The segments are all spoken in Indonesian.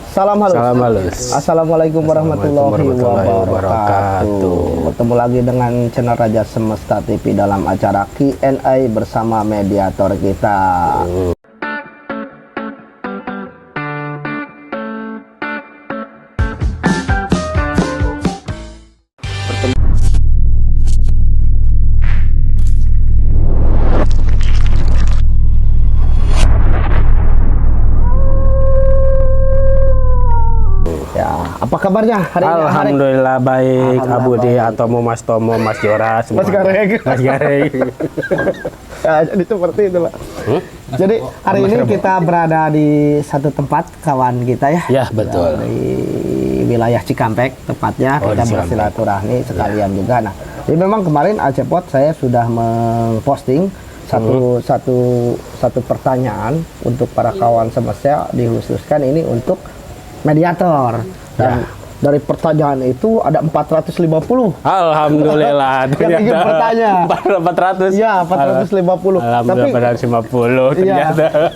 Salam halus. Salam halus. Assalamualaikum warahmatullahi wabarakatuh. Ketemu lagi dengan channel Raja Semesta TV dalam acara Q&A bersama mediator kita. Apa kabarnya hari ini? Alhamdulillah baik, Abudi, Atomo, Mas Tomo, Mas Jora, semua. Mas Gareng. Mas Gareng. Ya, jadi seperti itulah. Jadi hari ini kita berada di satu tempat kawan kita ya. Ya, betul. Di wilayah Cikampek tepatnya, kita bersilaturahmi sekalian juga. Nah, jadi memang kemarin Acepot saya sudah memposting satu pertanyaan untuk para kawan semesta, dikhususkan ini untuk mediator. Dan dari pertanyaan itu ada 450. Alhamdulillah. Yang ingin bertanya. 400. Ya, 450. Alhamdulillah, 450 ternyata.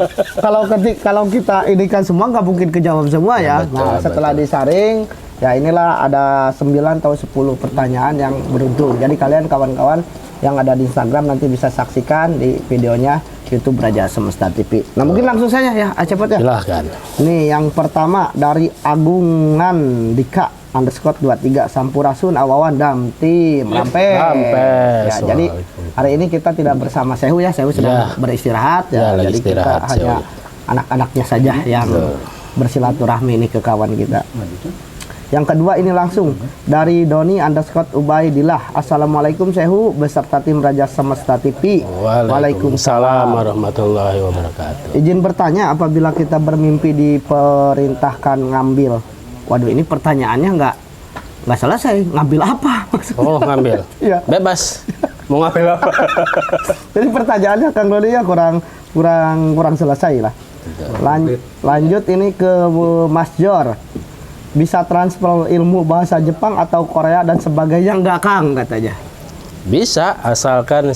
Kalau kita ini kan semua nggak mungkin kejawab semua ya. Betul, nah, setelah disaring, ya inilah ada 9 atau 10 pertanyaan yang beruntung. Jadi kalian kawan-kawan yang ada di Instagram nanti bisa saksikan di videonya YouTube Raja Semesta TV. Nah, mungkin langsung saja ya, cepet ya. Silahkan. Nih, yang pertama dari Agungan Dika _23 Sampurasun Awawan Dam Tim Lampes. Ya, jadi hari ini kita tidak bersama Sehu ya, Sehu sedang beristirahat ya. Jadi kita hanya anak-anaknya saja yang bersilaturahmi ini ke kawan kita. Yang kedua ini langsung dari Doni _Ubaidillah. Assalamualaikum Sehu beserta tim Raja Semesta TV. Waalaikumsalam warahmatullahi wabarakatuh. Izin bertanya, apabila kita bermimpi diperintahkan ngambil. Waduh, ini pertanyaannya nggak selesai. Ngambil apa? Oh, ngambil. Ya. Bebas. Mau ngambil apa? Jadi pertanyaannya Kang Doni ya kurang selesai lah. Lanjut ini ke Mas Jor. Bisa transfer ilmu bahasa Jepang atau Korea dan sebagainya nggak Kang katanya? Bisa, asalkan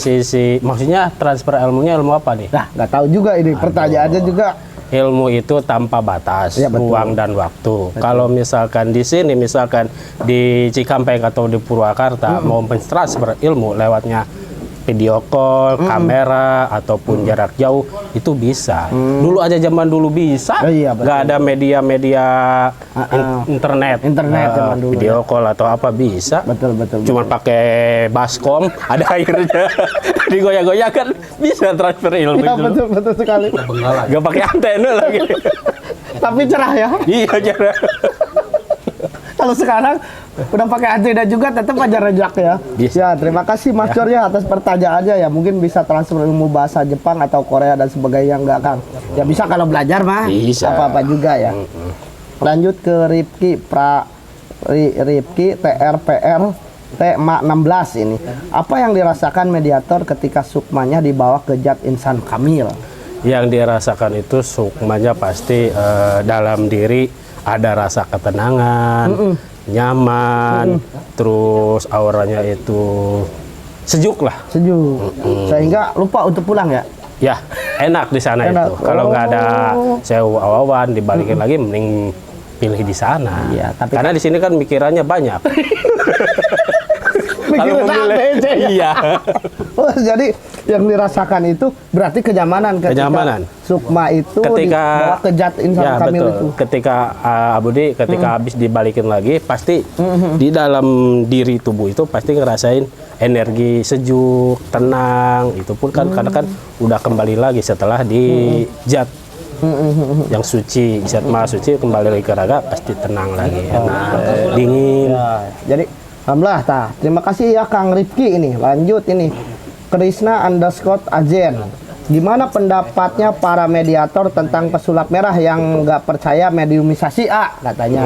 maksudnya transfer ilmunya ilmu apa nih? Nah, nggak tahu juga ini. Pertanyaannya juga. Ilmu itu tanpa batas, ya, ruang dan waktu. Betul. Kalau misalkan di sini, misalkan di Cikampek atau di Purwakarta mau mentransfer ilmu lewatnya video call, kamera, ataupun jarak jauh, itu bisa. Dulu aja zaman dulu bisa. Iya, nggak ada media-media internet zaman dulu, video call atau apa bisa. Betul. Cuma pakai baskom, ada airnya, digoyah-goyah kan bisa transfer ilmu. Ya, itu. betul sekali. Nggak pakai antena lagi. Tapi cerah ya. Iya, cerah. Kalau sekarang udah pakai antena juga tetap aja rejak ya. Ya, terima kasih Mas Jor ya atas pertanyaannya ya. Mungkin bisa transfer ilmu bahasa Jepang atau Korea dan sebagainya enggak Kang? Ya bisa kalau belajar mah. Bisa. Apa-apa juga ya. Lanjut ke Ripki TRPR T-16 ini. Apa yang dirasakan mediator ketika sukmanya dibawa ke Zat Insan Kamil? Yang dirasakan itu sukmanya pasti dalam diri ada rasa ketenangan, nyaman, terus auranya itu sejuk lah. Sejuk. Sehingga lupa untuk pulang ya? Ya, enak di sana itu. Kalau nggak ada Sewu Awawan dibalikin lagi, mending pilih di sana. Ya, tapi karena di sini kan mikirannya banyak. Kalau memilih, iya. Oh, jadi yang dirasakan itu berarti kenyamanan ketika sukma itu dibawa ke Zat Insan Kamil itu. Ketika Abudi habis dibalikin lagi pasti di dalam diri tubuh itu pasti ngerasain energi sejuk, tenang. Itu pun kan karena kan udah kembali lagi setelah di Zat yang suci, Zat Maha Suci, kembali lagi ke raga pasti tenang lagi, enak, dingin. Ya, jadi alhamdulillah, terima kasih ya Kang Rifki ini. Lanjut ini Krishna _Ajen. Gimana pendapatnya para mediator tentang pesulap merah yang nggak percaya mediumisasi katanya?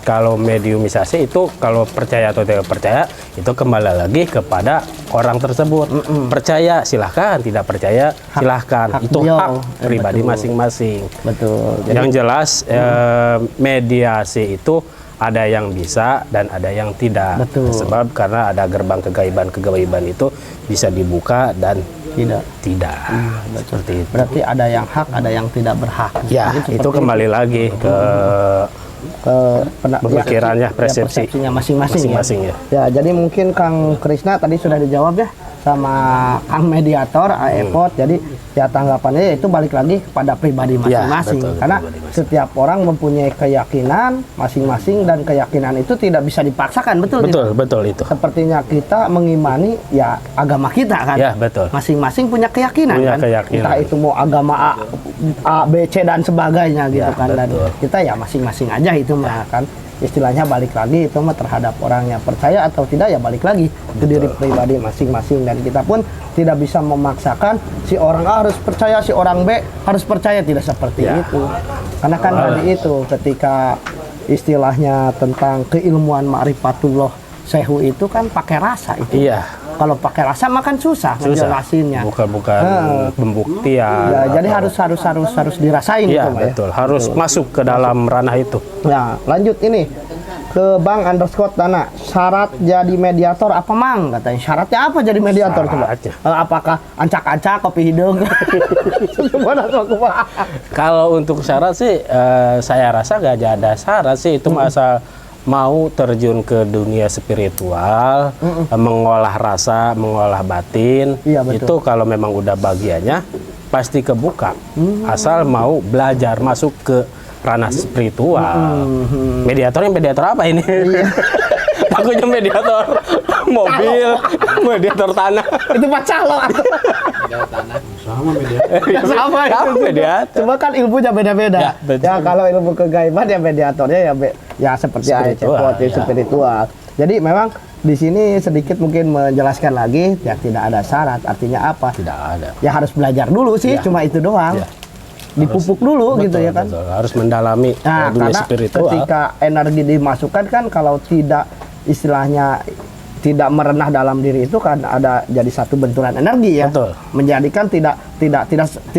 Kalau mediumisasi itu kalau percaya atau tidak percaya itu kembali lagi kepada orang tersebut. Percaya silahkan, tidak percaya silahkan. Itu hak pribadi masing-masing. Betul. Yang jelas mediasi itu ada yang bisa dan ada yang tidak. Betul. Sebab karena ada gerbang kegaiban itu bisa dibuka dan tidak. Seperti itu. Berarti ada yang hak, ada yang tidak berhak. Ya, itu kembali lagi ke pemikirannya, persepsinya masing-masing ya. Ya, jadi mungkin Kang Krisna tadi sudah dijawab ya sama Kang Mediator Epot. Jadi ya tanggapannya itu balik lagi kepada pribadi masing-masing. Betul, karena pribadi setiap orang mempunyai keyakinan masing-masing dan keyakinan itu tidak bisa dipaksakan, betul tidak? Betul itu. Sepertinya kita mengimani ya agama kita kan. Ya, betul. Masing-masing punya keyakinan kan. Entah itu mau agama A, B, C dan sebagainya gitu kan. Dan kita ya masing-masing aja itu mah kan. Istilahnya balik lagi itu mah terhadap orangnya percaya atau tidak ya balik lagi ke diri pribadi masing-masing, dan kita pun tidak bisa memaksakan si orang A harus percaya, si orang B harus percaya, tidak seperti itu. Karena kan tadi itu ketika istilahnya tentang keilmuan ma'rifatullah sehu itu kan pakai rasa itu. Iya. Kalau pakai rasa mah kan susah ngejelasinnya. Bukan pembuktian. Ya, jadi harus dirasain ya, itu mah ya. Betul. Harus masuk ke dalam ranah itu. Nah, lanjut ini ke Bang Underscore Dana. Syarat jadi mediator apa Mang? Katanya syaratnya apa jadi mediator coba? Apakah ancak-ancak kopi hidung? Kalau untuk syarat sih saya rasa gak ada syarat sih, itu masa mau terjun ke dunia spiritual, mengolah rasa, mengolah batin, itu kalau memang udah bagiannya pasti kebuka. Asal mau belajar masuk ke ranah spiritual. Mediator apa ini? Takutnya mediator mobil, mediator tanah. Itu Pak Calo. Sama mediator. Sama mediator. Cuma kan ilmunya beda-beda. Ya, kalau ilmu kegaiban ya mediatornya ya seperti spiritual. Spiritual. Jadi memang di sini sedikit mungkin menjelaskan lagi, ya tidak ada syarat. Artinya apa? Tidak ada. Ya harus belajar dulu sih, cuma itu doang. Dipupuk dulu gitu ya kan. Harus mendalami dunia spiritual. Ketika energi dimasukkan kan, kalau tidak istilahnya tidak merenah dalam diri itu kan ada jadi satu benturan energi ya. Betul. Menjadikan tidak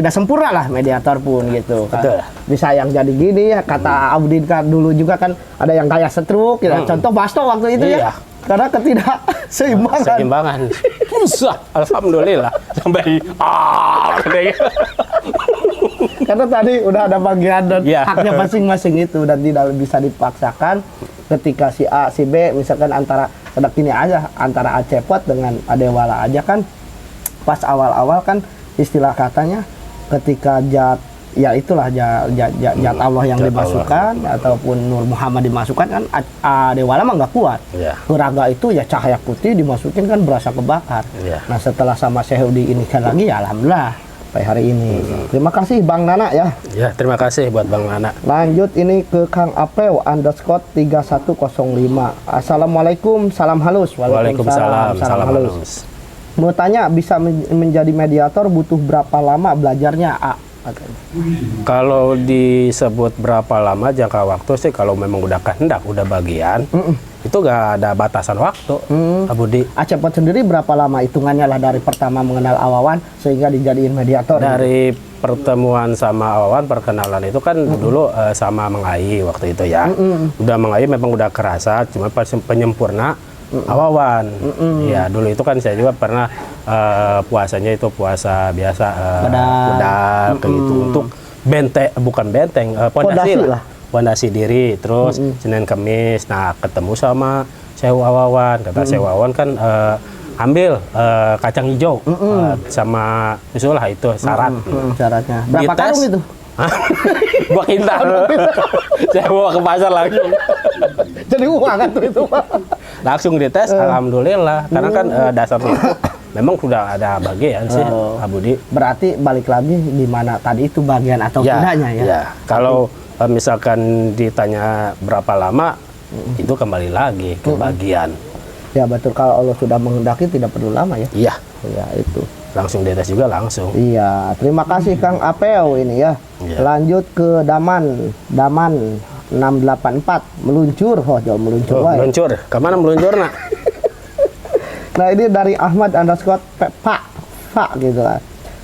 sempurna lah mediator pun gitu kan. Betul. Bisa yang jadi gini ya, kata Audin kan dulu juga kan ada yang kayak stroke ya. Contoh Basto waktu itu ya. Karena ketidakseimbangan. Susah. Alhamdulillah sampai karena tadi udah ada bagian dan haknya masing-masing itu, dan tidak bisa dipaksakan. Ketika si A, si B misalkan antara ini aja, antara Acepot dengan Adewala aja kan, pas awal-awal kan istilah katanya ketika zat Allah yang dimasukkan ataupun Nur Muhammad dimasukkan kan, Adewala mah nggak kuat. Raga itu ya cahaya putih dimasukin kan berasa kebakar. Nah setelah sama Sehu diinikan lagi ya alhamdulillah sampai hari ini. Terima kasih Bang Nana ya. Ya, terima kasih buat Bang Nana. Lanjut ini ke Kang Apeu Underscore 3105. Assalamualaikum, salam halus. Waalaikumsalam, salam halus. Mau tanya, bisa menjadi mediator butuh berapa lama belajarnya? Kalau disebut berapa lama jangka waktu sih, kalau memang udah kehendak, udah bagian, itu gak ada batasan waktu. Budi. Acepot sendiri berapa lama hitungannya lah dari pertama mengenal Awawan sehingga dijadiin mediator? Dari pertemuan sama Awawan, perkenalan itu kan dulu sama Mengai waktu itu ya. Udah Mengai memang udah kerasa, cuma penyempurna Awawan. Ya dulu itu kan saya juga pernah puasanya itu puasa biasa bedak gitu untuk pondasi diri, terus Senin Kamis. Nah ketemu sama Sehu Awawan, kata Sehu Awawan kan ambil kacang hijau sama isulah itu syarat. Syaratnya berapa karung itu? 2 kintal. Saya bawa ke pasar langsung. Jadi uang kan itu langsung dites, alhamdulillah. Karena kan dasarnya itu memang sudah ada bagian sih, Budi. Berarti balik lagi di mana tadi itu bagian atau tidaknya ya? Ya. Kalau misalkan ditanya berapa lama, itu kembali lagi ke bagian. Ya betul, kalau Allah sudah menghendaki tidak perlu lama ya. Iya. Ya itu. Langsung dites juga langsung. Iya, terima kasih Kang Apeu ini ya. Lanjut ke Daman 684 meluncur. Jauh meluncur. Meluncur. Kemana meluncur nak? Nah ini dari Ahmad Underscore Pak gitu lah.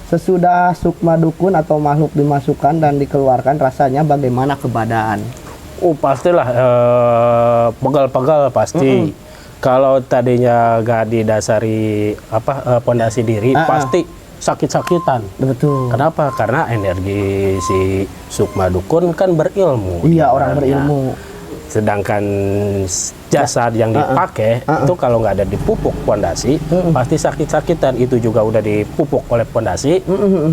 Sesudah sukma dukun atau makhluk dimasukkan dan dikeluarkan, rasanya bagaimana ke badan? Pastilah pegal-pegal pasti. Kalau tadinya gak didasari pondasi diri, pasti sakit-sakitan. Betul. Kenapa? Karena energi si Sukma Dukun kan berilmu. Iya, orang sebenarnya. berilmu. Sedangkan jasad yang dipakai itu kalau nggak ada dipupuk pondasi pasti sakit-sakitan. Itu juga udah dipupuk oleh pondasi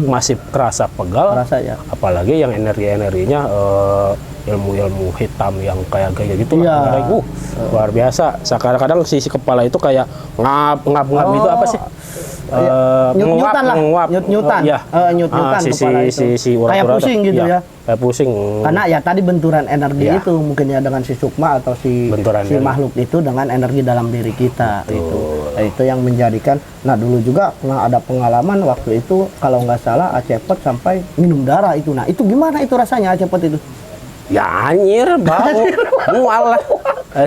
masih kerasa pegal. Kerasa ya. Apalagi yang energi-energinya ilmu-ilmu hitam yang kayak gitu Iya. lah. Luar biasa. Kadang-kadang si kepala itu kayak ngap itu apa sih? Nyut-nyutan lah. Menguap. Nyut-nyutan. Iya. Nyut-nyutan kepala itu. Si Kayak urat-urat pusing tuh. gitu Iya, ya. Kayak pusing. Karena ya tadi benturan energi Iya. itu mungkin ya dengan si Sukma atau si Benturan energi. makhluk itu dengan energi dalam diri kita itu. Nah, itu yang menjadikan. Nah dulu juga pernah ada pengalaman waktu itu kalau nggak salah Acepet sampai minum darah itu. Nah itu gimana itu rasanya Acepet itu? Ya anjir, bau. Mual lah.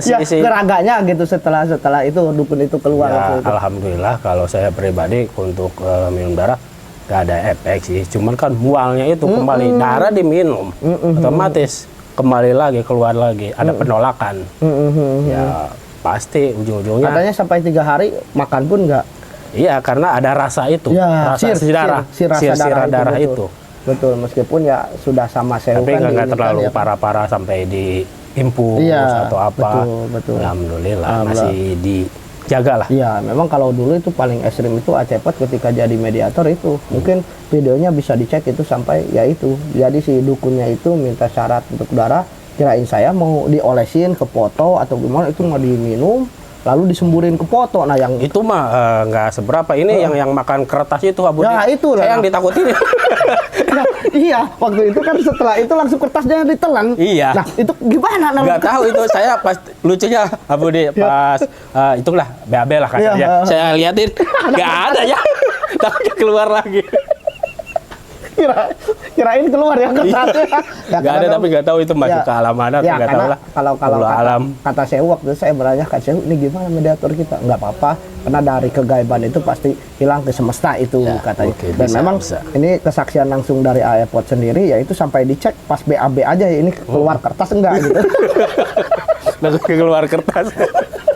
Ya geraganya gitu setelah itu dukun itu keluar. Ya, waktu itu. alhamdulillah kalau saya pribadi untuk minum darah gak ada efek sih. Cuman kan mualnya itu kembali darah diminum, otomatis kembali lagi keluar lagi. Ada penolakan. Ya pasti ujung-ujungnya. Katanya sampai 3 hari makan pun nggak. Iya karena ada rasa itu, Ya, rasa sirah darah betul. itu. Betul, meskipun ya sudah sama sewu Tapi kan nggak diinikan terlalu ya. parah-parah sampai diimpus Iya, atau apa. betul. Alhamdulillah masih dijaga lah. Iya, memang kalau dulu itu paling ekstrim itu Acepet ketika jadi mediator itu. Mungkin videonya bisa dicek itu sampai ya itu. Jadi si dukunnya itu minta syarat untuk darah, kirain saya mau diolesin ke foto atau gimana itu mau diminum lalu disemburin ke foto. Nah yang Itu mah nggak seberapa. Ini yang makan kertas itu Abu. Ya, itu lah. Saya yang ditakutin. Nah, iya, waktu itu kan setelah itu langsung kertasnya ditelan. Iya. Nah, itu gimana? Nggak tahu itu saya pas lucunya Abu di pas itulah BAB lah kasarnya. Iya. Saya liatin nggak ada ya. Takutnya keluar lagi. Kirain keluar ya kertasnya. Ya, Nggak ada karena tapi nggak tahu itu masuk ya, ke alam mana ya, nggak tahu karena lah. kalau Allah alam. kata Sewu waktu itu saya bertanya Kak Sewu ini gimana mediator kita? Nggak apa-apa karena dari kegaiban itu pasti hilang ke semesta itu Ya, katanya. oke, Dan bisa, memang bisa. ini kesaksian langsung dari AirPod sendiri yaitu sampai dicek pas BAB aja ya ini keluar kertas enggak gitu. Langsung keluar kertas.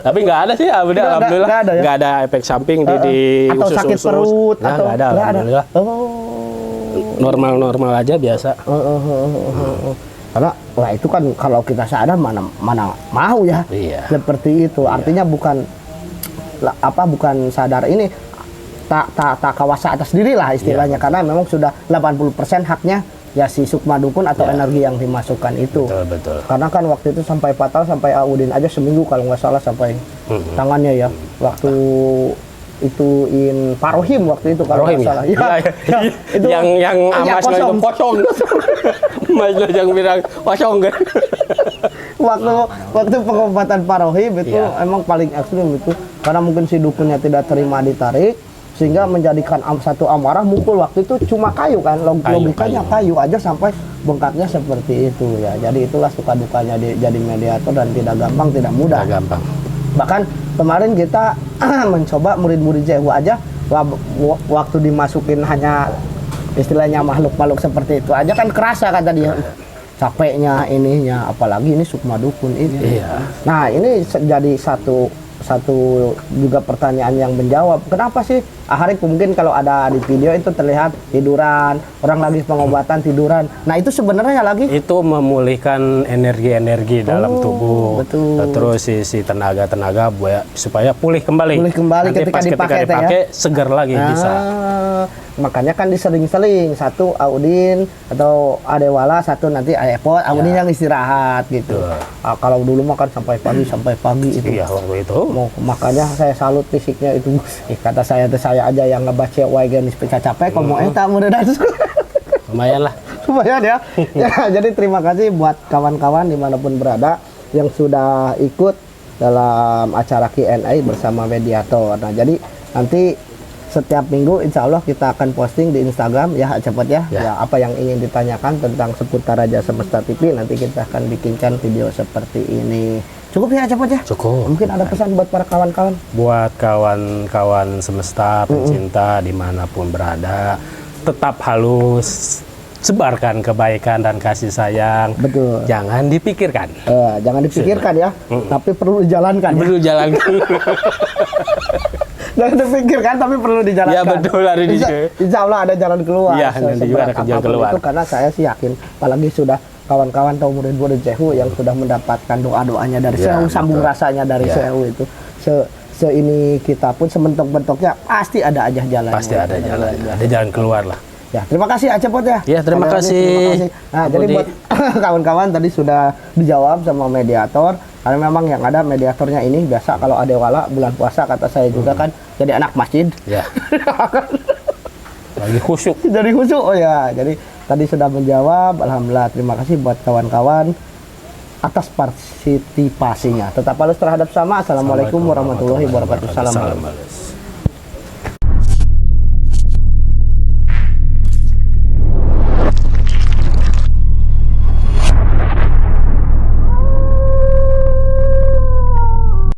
Tapi nggak ada sih, alhamdulillah. nggak ada ya? Nggak ada efek samping di atau usus-usus. sakit perut Nah, atau nggak ada, nggak alhamdulillah. Normal-normal aja biasa. Karena wah itu kan kalau kita sadar mana mau ya Iya. seperti itu. Artinya bukan bukan sadar ini tak kawasa atas diri lah istilahnya. Karena memang sudah 80% haknya ya si Sukma Dukun atau energi yang dimasukkan itu. Betul. Karena kan waktu itu sampai fatal sampai Audin aja seminggu kalau nggak salah sampai tangannya ya. Waktu ituin Parohim waktu itu kalau nggak salah. Iya. Itu yang hanya Mas itu kosong. Mas yang bilang kosong kan. waktu pengobatan Parohim itu emang paling ekstrim itu karena mungkin si dukunnya tidak terima ditarik sehingga menjadikan satu amarah mukul waktu itu cuma kayu kan logikanya kayu aja sampai bengkaknya seperti itu ya. Jadi itulah suka dukanya jadi mediator dan tidak gampang tidak mudah. Nggak gampang. Bahkan kemarin kita mencoba murid-murid Sewu aja waktu dimasukin hanya istilahnya makhluk-makhluk seperti itu aja kan kerasa kata dia capeknya ininya apalagi ini Sukma Dukun ini. Iya. Nah ini jadi satu juga pertanyaan yang menjawab kenapa sih Aharik mungkin kalau ada di video itu terlihat tiduran orang lagi pengobatan tiduran. Nah itu sebenarnya lagi itu memulihkan energi-energi dalam tubuh. Betul. Terus si tenaga supaya pulih kembali. Nanti ketika pas dipakai segar lagi bisa. Makanya kan diseling-seling satu Audin atau Adewala satu nanti AirPod Audin yang istirahat gitu. Kalau dulu makan sampai pagi itu. Iya waktu itu. Makanya saya salut fisiknya itu. Kata saya aja yang ngebaca wae geus capek komo eta mudah Lumayan lah. lumayan ya. Ya, jadi terima kasih buat kawan-kawan dimanapun berada yang sudah ikut dalam acara Q&A bersama mediator. Nah, jadi nanti setiap minggu insya Allah kita akan posting di Instagram ya cepat ya. Ya apa yang ingin ditanyakan tentang seputar Raja Semesta TV nanti kita akan bikinkan video seperti ini. Cukup ya cepat ya? Cukup. Mungkin ada pesan buat para kawan-kawan? Buat kawan-kawan semesta, pencinta dimanapun berada, tetap halus, sebarkan kebaikan dan kasih sayang. Betul. Jangan dipikirkan. Jangan dipikirkan ya, tapi perlu dijalankan. Perlu jalankan. Jangan dipikirkan tapi perlu dijalankan. Ya betul, ada di Insya Allah ada jalan keluar. Iya, nanti juga ada jalan keluar. Itu karena saya sih yakin, apalagi sudah kawan-kawan atau murid-murid Sehu yang sudah mendapatkan doa-doanya dari Ya, Sehu, sambung rasanya dari Ya. Sehu itu. Ini kita pun sebentuk-bentuknya pasti ada aja jalannya. Pasti ada jalan, ada jalan keluar lah. Ya, terima kasih Acepot ya. Ya, terima Pada hari ini, kasih. terima kasih. Nah, Pak jadi Budi. buat kawan-kawan tadi sudah dijawab sama mediator. Karena memang yang ada mediatornya ini biasa kalau ada wala bulan puasa kata saya juga kan jadi anak masjid. Ya. Lagi khusyuk. Jadi khusyuk. Oh ya, jadi tadi sudah menjawab. Alhamdulillah, terima kasih buat kawan-kawan atas partisipasinya. Tetap halus terhadap sama. Assalamualaikum warahmatullahi wabarakatuh. Salam. Salam.